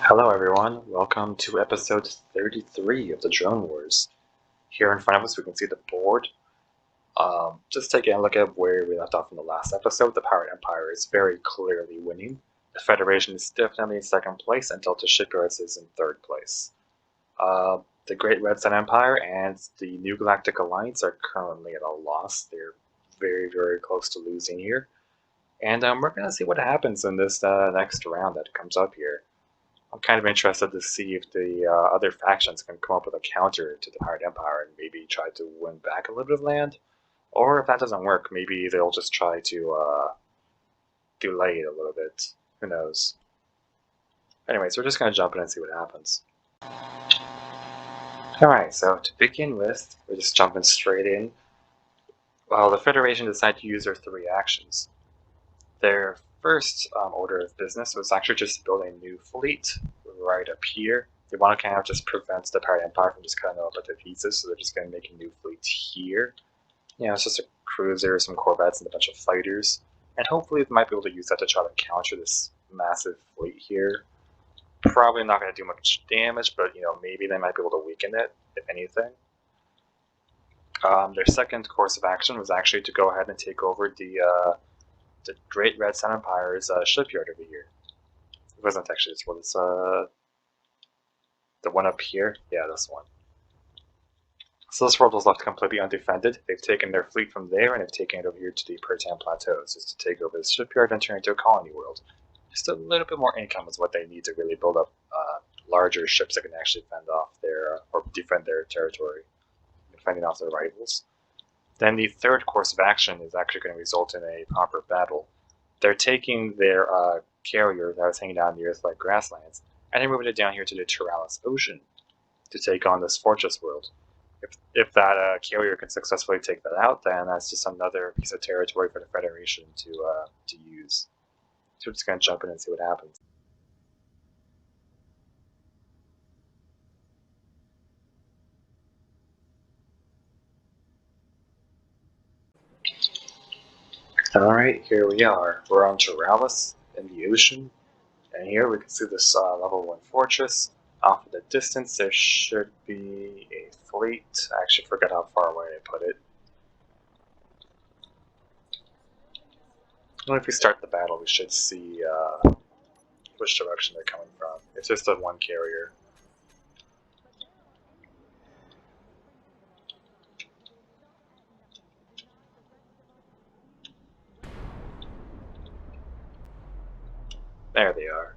Hello everyone, welcome to episode 33 of the Drone Wars. Here in front of us we can see the board. Just taking a look at where we left off in the last episode, the Pirate Empire is very clearly winning. The Federation is definitely in second place and Delta Shipyards is in third place. The Great Red Sun Empire and the New Galactic Alliance are currently at a loss. They're very, very close to losing here. And we're going to see what happens in this next round that comes up here. I'm kind of interested to see if the other factions can come up with a counter to the Pirate Empire and maybe try to win back a little bit of land. Or if that doesn't work, maybe they'll just try to delay it a little bit. Who knows? Anyways, we're just going to jump in and see what happens. Alright, so to begin with, we're just jumping straight in. Well, the Federation decided to use their three actions. Their first order of business was actually just building a new fleet right up here. They want to kind of just prevent the Pirate Empire from just cutting it up into pieces, so they're just going to make a new fleet here. You know, it's just a cruiser, some corvettes, and a bunch of fighters. And hopefully they might be able to use that to try to counter this massive fleet here. Probably not going to do much damage, but you know, maybe they might be able to weaken it, if anything. Their second course of action was actually to go ahead and take over the Great Red Sun Empire's shipyard over here. It wasn't actually this one, it's the one up here. Yeah, this one. So this world was left completely undefended. They've taken their fleet from there and they've taken it over here to the Pertan Plateaus just to take over this shipyard and turn it into a colony world. Just a little bit more income is what they need to really build up larger ships that can actually fend off their or defend their territory, fending off their rivals. Then the third course of action is actually going to result in a proper battle. They're taking their carrier that was hanging out in the Earth like grasslands, and they're moving it down here to the Teralis Ocean to take on this fortress world. If that carrier can successfully take that out, then that's just another piece of territory for the Federation to use. So we're just going to jump in and see what happens. Alright, here we are. We're on Teralis in the ocean, and here we can see this level 1 fortress. Off in the distance there should be a fleet. I actually forgot how far away I put it. And if we start the battle we should see which direction they're coming from. It's just a one carrier. There they are.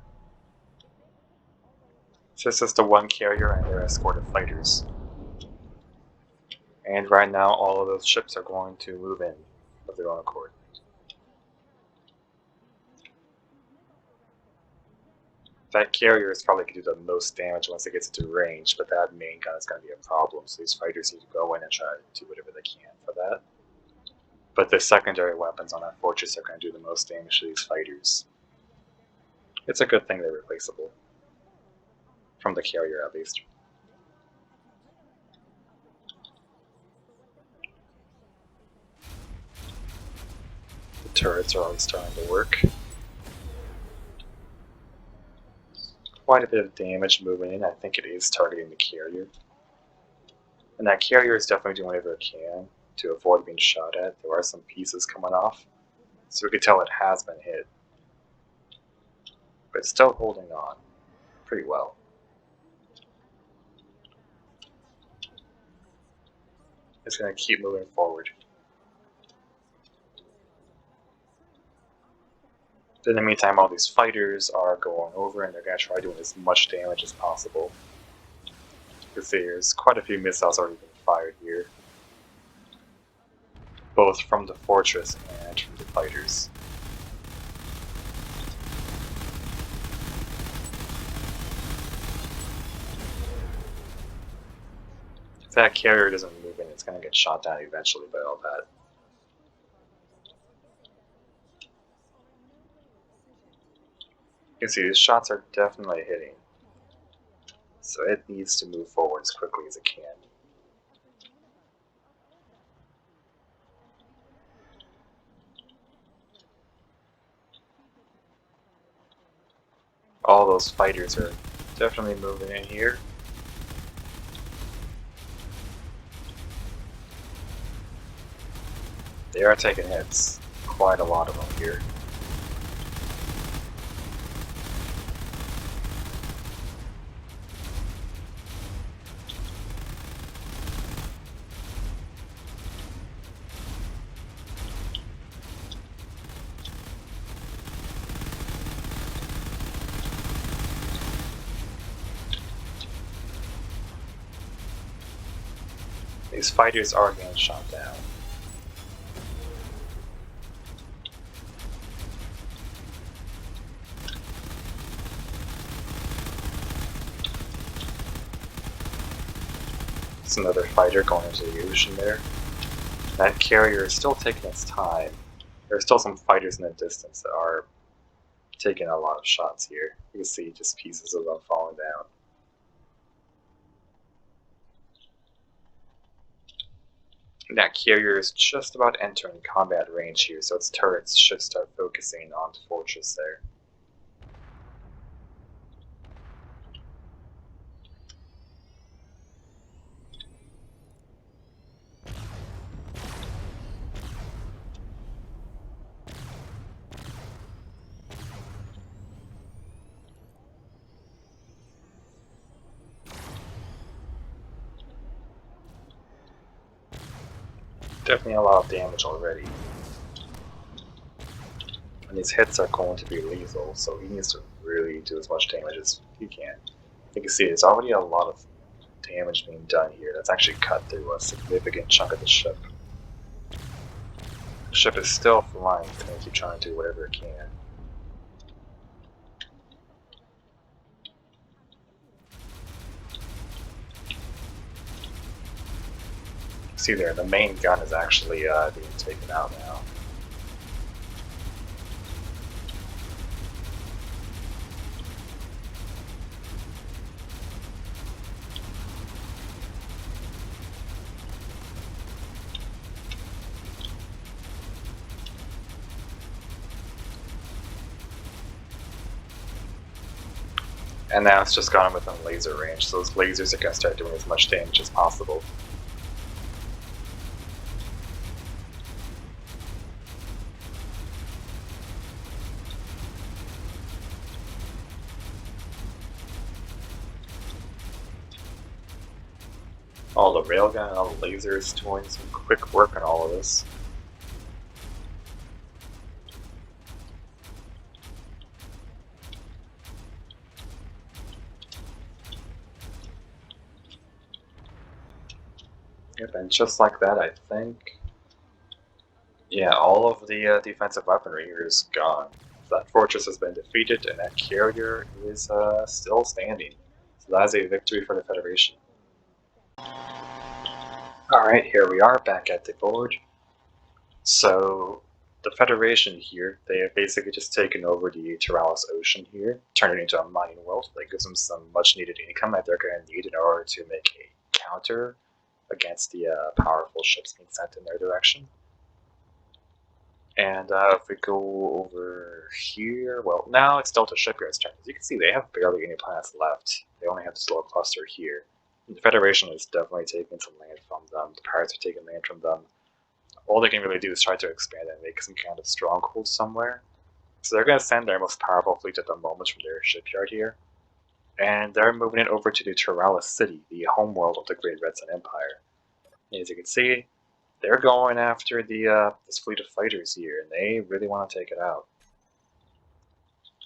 So it's just a one carrier and their escort of fighters. And right now all of those ships are going to move in of their own accord. That carrier is probably going to do the most damage once it gets into range, but that main gun is going to be a problem, so these fighters need to go in and try to do whatever they can for that. But the secondary weapons on that fortress are going to do the most damage to these fighters. It's a good thing they're replaceable. From the carrier, at least. The turrets are already starting to work. Quite a bit of damage moving in. I think it is targeting the carrier. And that carrier is definitely doing whatever it can to avoid being shot at. There are some pieces coming off, so we can tell it has been hit. But it's still holding on pretty well. It's going to keep moving forward. In the meantime, all these fighters are going over and they're going to try doing as much damage as possible. You can see there's quite a few missiles already been fired here. Both from the fortress and from the fighters. If that carrier doesn't move in, it's going to get shot down eventually by all that. You can see these shots are definitely hitting. So it needs to move forward as quickly as it can. All those fighters are Definitely moving in here. They are taking hits. Quite a lot of them here. These fighters are getting shot down. It's another fighter going into the ocean there. That carrier is still taking its time. There are still some fighters in the distance that are taking a lot of shots here. You can see just pieces of them falling down. That carrier is just about entering combat range here, so its turrets should start focusing on the fortress there. Definitely a lot of damage already. And these hits are going to be lethal, so he needs to really do as much damage as he can. You can see there's already a lot of damage being done here. That's actually cut through a significant chunk of the ship. The ship is still flying, it's going to keep trying to do whatever it can. See there, the main gun is actually being taken out now. And now it's just gotten within laser range, so those lasers are going to start doing as much damage as possible. All the railgun and all the lasers doing some quick work on all of this. Yep, and just like that, I think, yeah, all of the defensive weaponry here is gone. That fortress has been defeated, and that carrier is still standing. So that is a victory for the Federation. Alright, here we are back at the board. So, the Federation here, they have basically just taken over the Teralis Ocean here, turned it into a mining world that gives them some much needed income that they're going to need in order to make a counter against the powerful ships being sent in their direction. And if we go over here, well, now it's Delta Shipyards' turn. As you can see, they have barely any planets left. They only have this little cluster here. And the Federation is definitely taking some land from them. The pirates are taking land from them. All they can really do is try to expand and make some kind of stronghold somewhere. So they're going to send their most powerful fleet at the moment from their shipyard here. And they're moving it over to the Teralis city, the homeworld of the Great Red Sun Empire. And as you can see, they're going after the this fleet of fighters here, and they really want to take it out.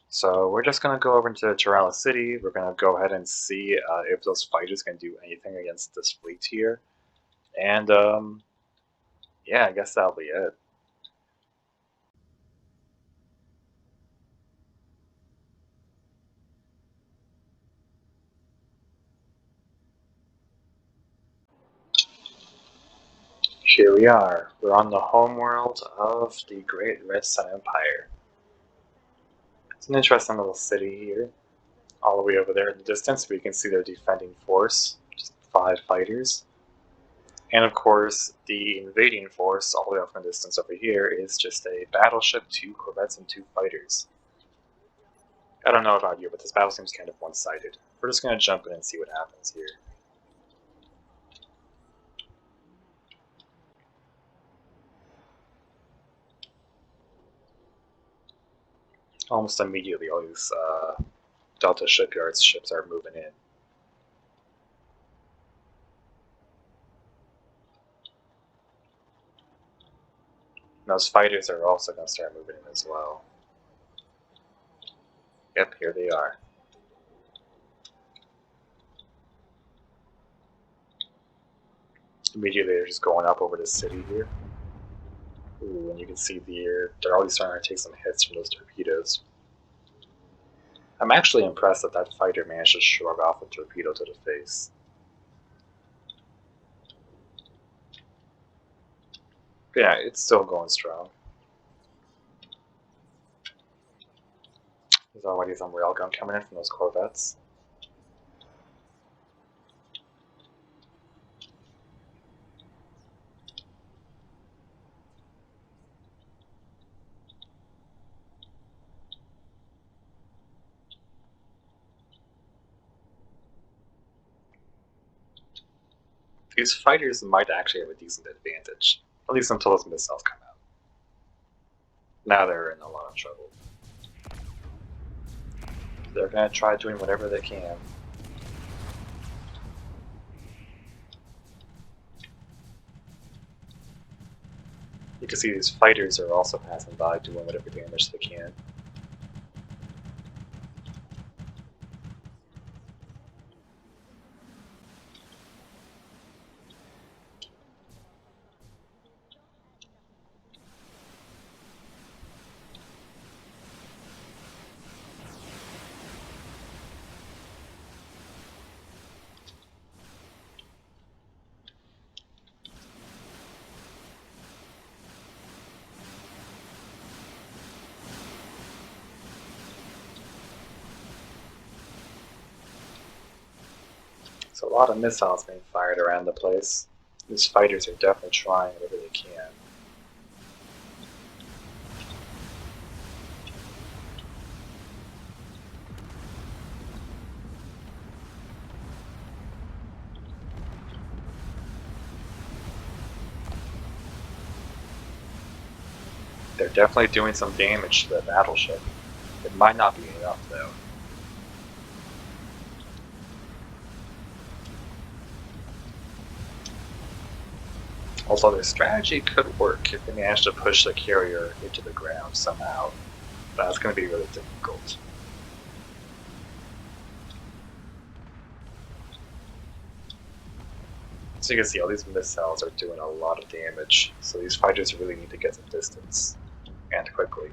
So we're just going to go over into Teralis City. We're going to go ahead and see if those fighters can do anything against this fleet here. And yeah, I guess that'll be it. Here we are. We're on the homeworld of the Great Red Sun Empire. It's an interesting little city here. All the way over there in the distance, we can see their defending force, just 5 fighters. And of course, the invading force, all the way off in the distance over here, is just a battleship, 2 corvettes, and 2 fighters. I don't know about you, but this battle seems kind of one-sided. We're just going to jump in and see what happens here. Almost immediately, all these Delta Shipyards ships are moving in. And those fighters are also going to start moving in as well. Yep, here they are. Immediately, they're just going up over the city here. Ooh, and you can see they're already starting to take some hits from those torpedoes. I'm actually impressed that that fighter managed to shrug off a torpedo to the face. But yeah, it's still going strong. There's already some railgun coming in from those corvettes. These fighters might actually have a decent advantage, at least until those missiles come out. Now they're in a lot of trouble. They're going to try doing whatever they can. You can see these fighters are also passing by, doing whatever damage they can. So a lot of missiles being fired around the place. These fighters are definitely trying whatever they can. They're definitely doing some damage to the battleship. It might not be enough though. Also, their strategy could work if they manage to push the carrier into the ground somehow. That's going to be really difficult. So you can see all these missiles are doing a lot of damage, so these fighters really need to get some distance, and quickly.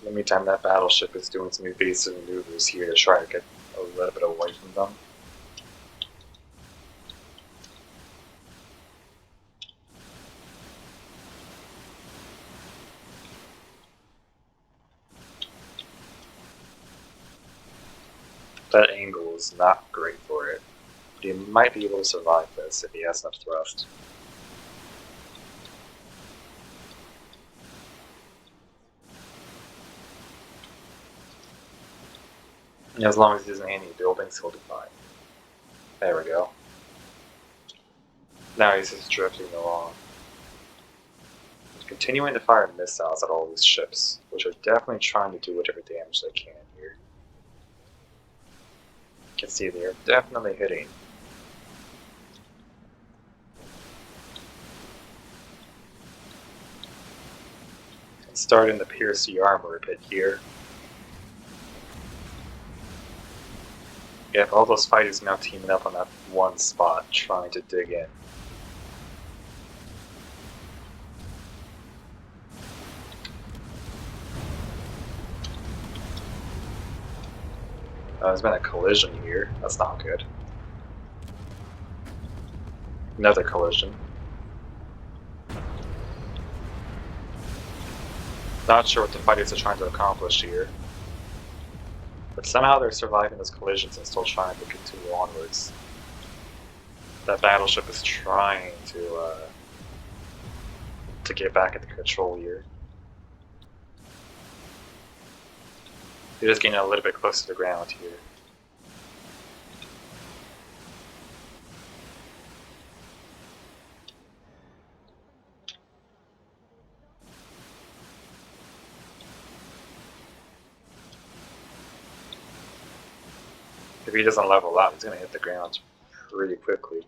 In the meantime, that battleship is doing some evasive maneuvers here to try to get a little bit away from them. That angle is not great for it, but he might be able to survive this if he has enough thrust. And as long as he doesn't hit any buildings, he'll be fine. There we go. Now he's just drifting along. He's continuing to fire missiles at all these ships, which are definitely trying to do whatever damage they can here. You can see they are definitely hitting. And starting to pierce the armor a bit here. Yep, all those fighters now teaming up on that one spot, trying to dig in. There's been a collision here. That's not good. Another collision. Not sure what the fighters are trying to accomplish here. But somehow they're surviving those collisions and still trying to continue onwards. That battleship is trying to get back at the control here. They're just getting a little bit closer to the ground here. If he doesn't level up, he's going to hit the ground pretty quickly.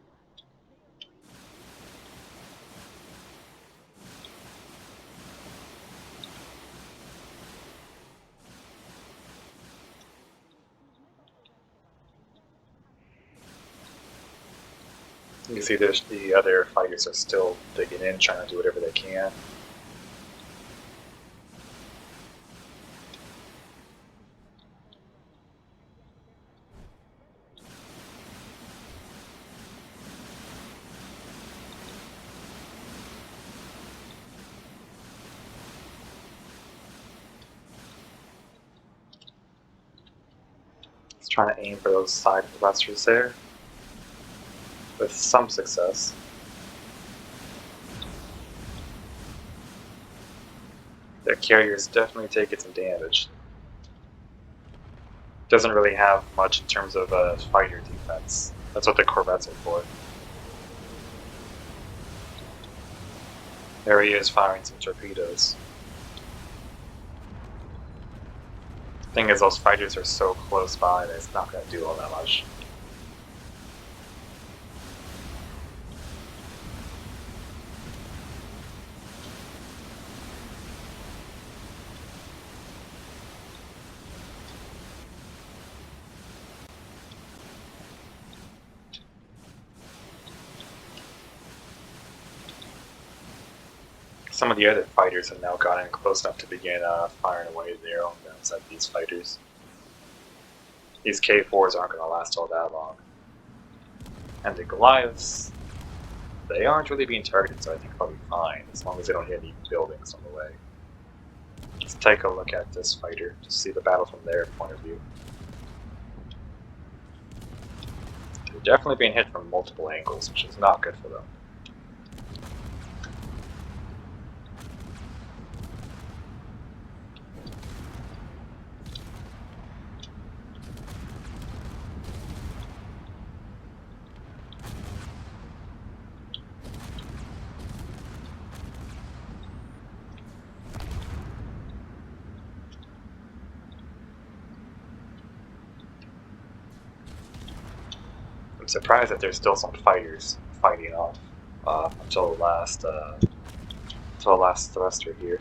You can see the other fighters are still digging in, trying to do whatever they can. He's trying to aim for those side thrusters there, with some success. Their carrier's definitely taking some damage. Doesn't really have much in terms of fighter defense. That's what the corvettes are for. There he is firing some torpedoes. The thing is, those fighters are so close by that it's not going to do all that much. Some of the other fighters have now gotten close enough to begin firing away their own guns at these fighters. These K4s aren't going to last all that long. And the Goliaths, they aren't really being targeted, so I think they'll be fine, as long as they don't hit any buildings on the way. Let's take a look at this fighter to see the battle from their point of view. They're definitely being hit from multiple angles, which is not good for them. I'm surprised that there's still some fighters fighting off until the last thruster here.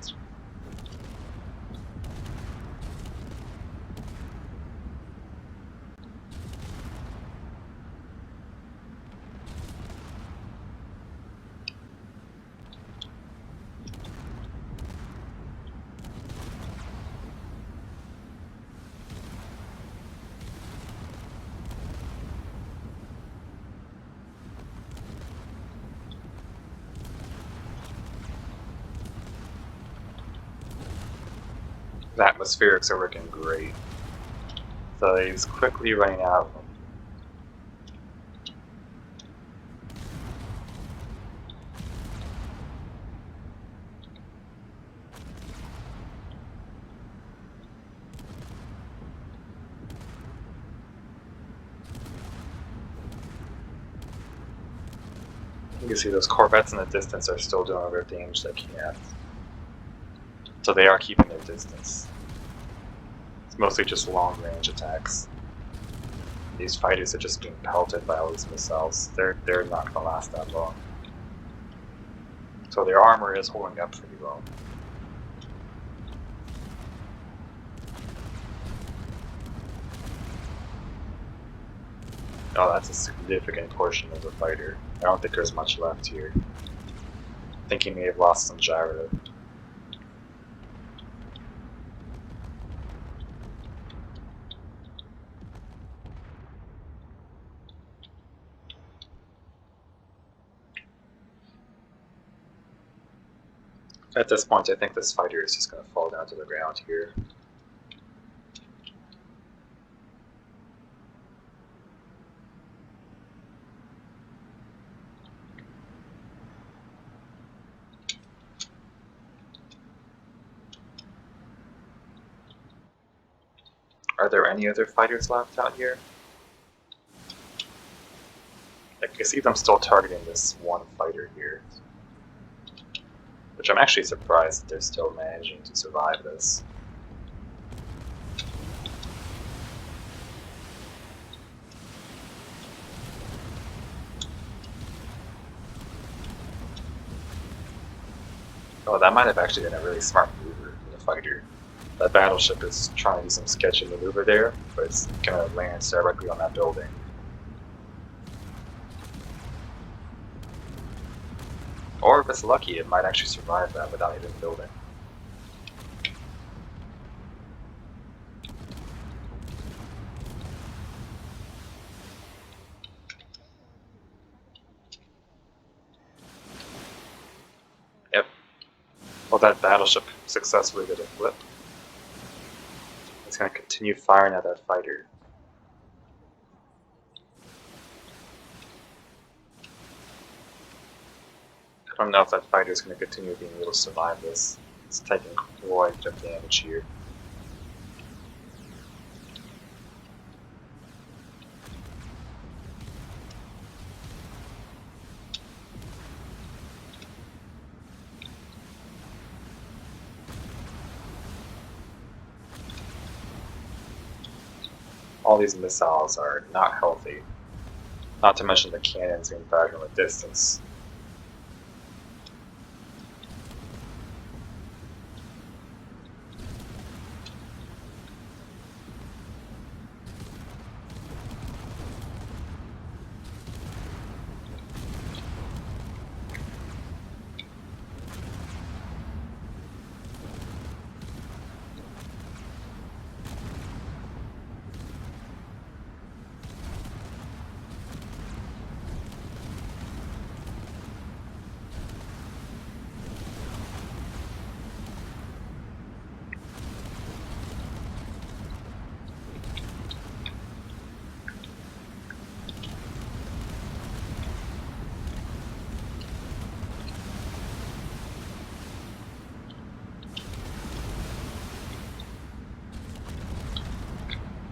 The atmospherics are working great. So he's quickly running out of them. You can see those corvettes in the distance are still doing whatever damage they can. So they are keeping their distance. It's mostly just long-range attacks. These fighters are just being pelted by all these missiles. They're not going to last that long. So their armor is holding up pretty well. Oh, that's a significant portion of the fighter. I don't think there's much left here. I think he may have lost some gyro. At this point, I think this fighter is just going to fall down to the ground here. Are there any other fighters left out here? I can see them still targeting this one fighter here. Which I'm actually surprised that they're still managing to survive this. Oh, that might have actually been a really smart maneuver for the fighter. That battleship is trying to do some sketchy maneuver there, but it's gonna land directly on that building. Or if it's lucky, it might actually survive that without hitting the building. Yep. Well, that battleship successfully did a flip. It's going to continue firing at that fighter. I don't know if that fighter is going to continue being able to survive this. It's taking quite a bit of damage here. All these missiles are not healthy. Not to mention the cannons being fired from a distance.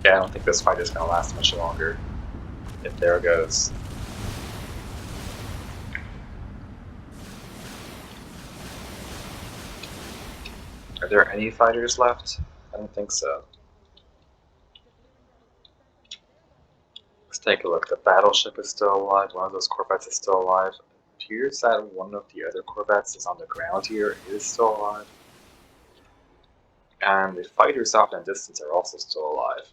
Yeah, I don't think this fight is going to last much longer. If there it goes. Are there any fighters left? I don't think so. Let's take a look. The battleship is still alive. One of those corvettes is still alive. It appears that one of the other corvettes is on the ground here. It is still alive. And the fighters off in the distance are also still alive.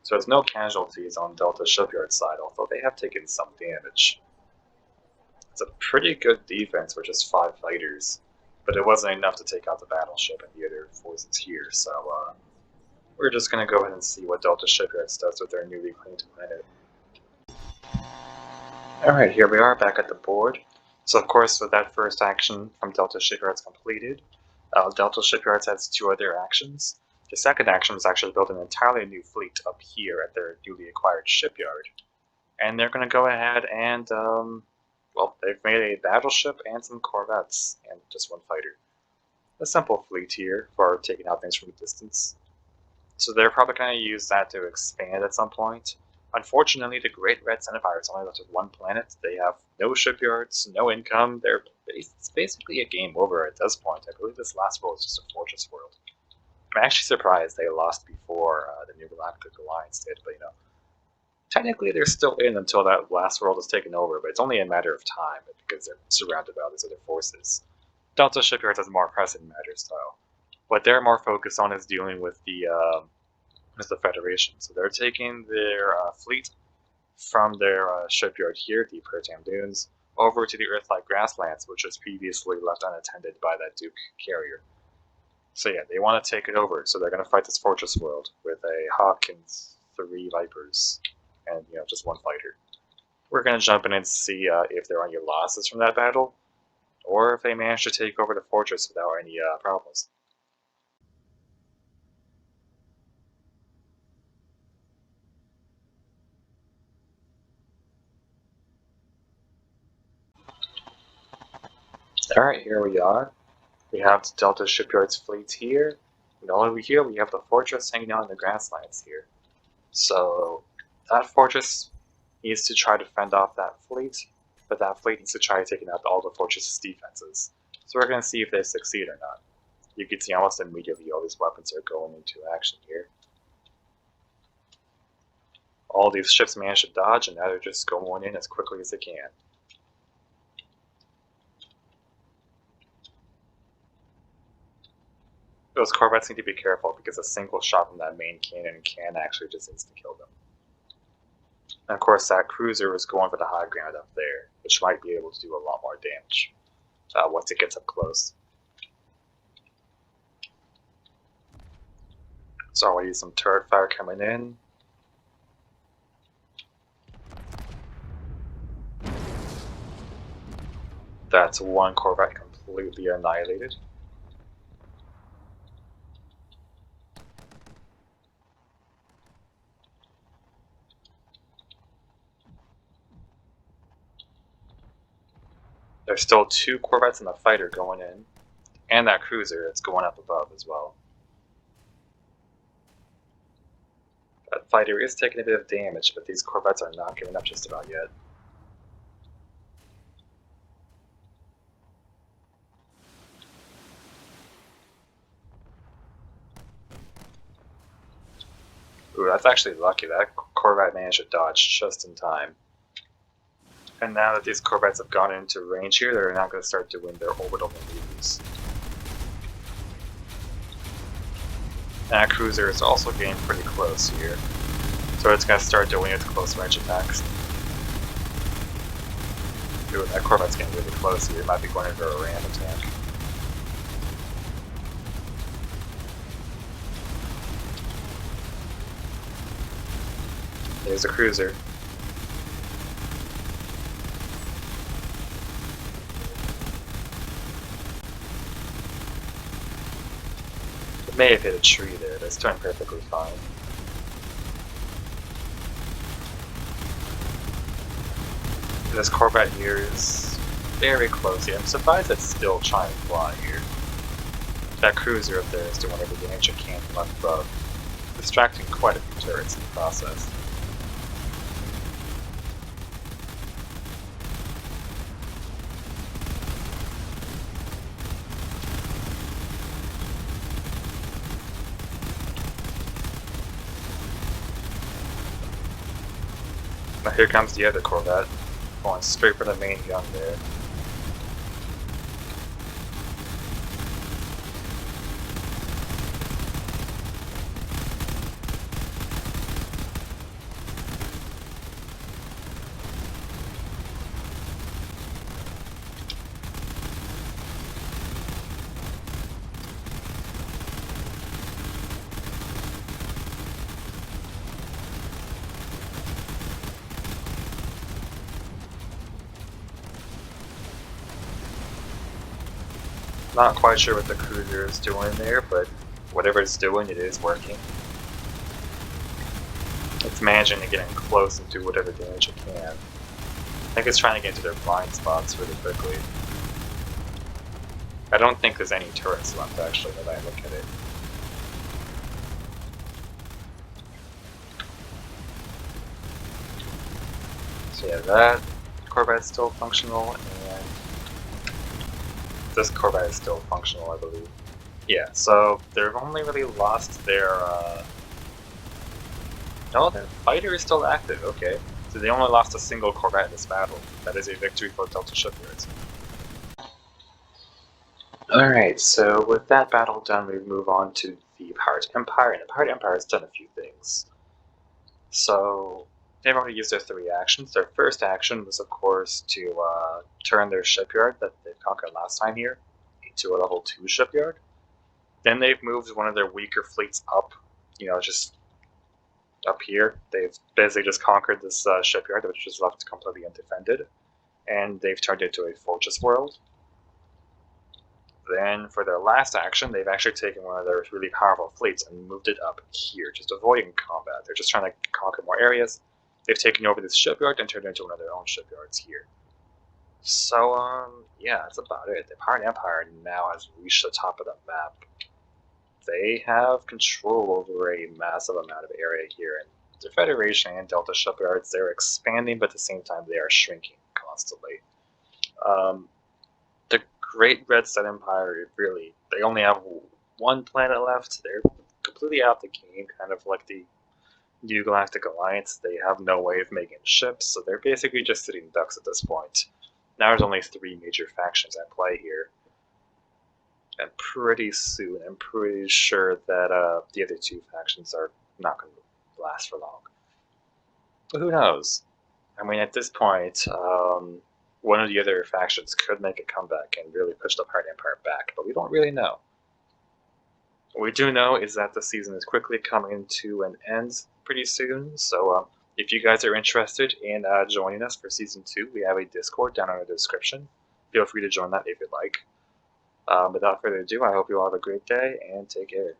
So there's no casualties on Delta Shipyard side, although they have taken some damage. It's a pretty good defense for just 5 fighters, but it wasn't enough to take out the battleship and the other forces here, so we're just going to go ahead and see what Delta Shipyards does with their newly claimed planet. Alright, here we are back at the board. So of course, with that first action from Delta Shipyards completed, Delta Shipyards has 2 other actions. The second action was actually build an entirely new fleet up here at their newly acquired shipyard. And they're going to go ahead and, well, they've made a battleship and some corvettes, and just 1 fighter. A simple fleet here for taking out things from a distance. So they're probably going to use that to expand at some point. Unfortunately, the Great Red Sun Empire is only left with 1 planet. They have no shipyards, no income. It's basically a game over at this point. I believe this last world is just a fortress world. I'm actually surprised they lost before the New Galactic Alliance did, but technically they're still in until that last world is taken over, but it's only a matter of time because they're surrounded by all these other forces. Delta Shipyards has more pressing matters, though. What they're more focused on is dealing with the Federation. So they're taking their fleet from their shipyard here, the Pertam Dunes, over to the Earth-like grasslands, which was previously left unattended by that Duke carrier. So yeah, they want to take it over, so they're going to fight this fortress world with a Hawk and 3 Vipers, and just 1 fighter. We're going to jump in and see if there are any losses from that battle, or if they manage to take over the fortress without any problems. Alright, here we are. We have the Delta Shipyards fleet here. And over here we have the fortress hanging out in the grasslands here. So that fortress needs to try to fend off that fleet, but that fleet needs to try taking out all the fortress's defenses. So we're going to see if they succeed or not. You can see almost immediately all these weapons are going into action here. All these ships manage to dodge, and now they're just going in as quickly as they can. Those corvettes need to be careful because a single shot from that main cannon can actually just insta-kill them. And of course, that cruiser is going for the high ground up there, which might be able to do a lot more damage once it gets up close. So already some turret fire coming in. That's one corvette completely annihilated. There's still two corvettes and a fighter going in, and that cruiser that's going up above as well. That fighter is taking a bit of damage, but these corvettes are not giving up just about yet. Ooh, that's actually lucky. That corvette managed to dodge just in time. And now that these corvettes have gone into range here, they're now going to start doing their orbital maneuvers. That cruiser is also getting pretty close here, so it's going to start doing its close range attacks. Ooh, that corvette's getting really close here. It might be going into a ram attack. There's a cruiser. It may have hit a tree there, but it's doing perfectly fine. This corvette here is very close. I'm surprised it's still trying to fly here. That cruiser up there is doing every damage it can from up above, distracting quite a few turrets in the process. Now here comes the other corvette, going straight for the main gun there. Not quite sure what the cruiser is doing there, but whatever it's doing, it is working. It's managing to get in close and do whatever damage it can. I think it's trying to get into their blind spots really quickly. I don't think there's any turrets left actually, now that I look at it. So yeah, that corvette's still functional, and this corvette is still functional, I believe. Yeah, so they've only really lost their, no, their fighter is still active, okay. So they only lost a single corvette in this battle. That is a victory for Delta Shipyards. Alright, so with that battle done, we move on to the Pirate Empire, and the Pirate Empire has done a few things. So, they've already used their three actions. Their first action was, of course, to turn their shipyard that they conquered last time here into a level 2 shipyard. Then they've moved one of their weaker fleets up, just up here. They've basically just conquered this shipyard, which is left completely undefended, and they've turned it into a fortress world. Then, for their last action, they've actually taken one of their really powerful fleets and moved it up here, just avoiding combat. They're just trying to conquer more areas. They've taken over this shipyard and turned it into one of their own shipyards here. So, yeah, that's about it. The Pirate Empire now has reached the top of the map. They have control over a massive amount of area here, and the Federation and Delta Shipyards, they're expanding, but at the same time they are shrinking constantly. The Great Red Sun Empire, really, they only have one planet left. They're completely out of the game, kind of like the New Galactic Alliance. They have no way of making ships, so they're basically just sitting ducks at this point. Now there's only 3 major factions at play here. And pretty soon, I'm pretty sure that the other 2 factions are not going to last for long. But who knows? I mean, at this point, one of the other factions could make a comeback and really push the Pirate Empire back, but we don't really know. What we do know is that the season is quickly coming to an end pretty soon, so if you guys are interested in joining us for Season 2, we have a Discord down in the description. Feel free to join that if you'd like. Without further ado, I hope you all have a great day, and take care.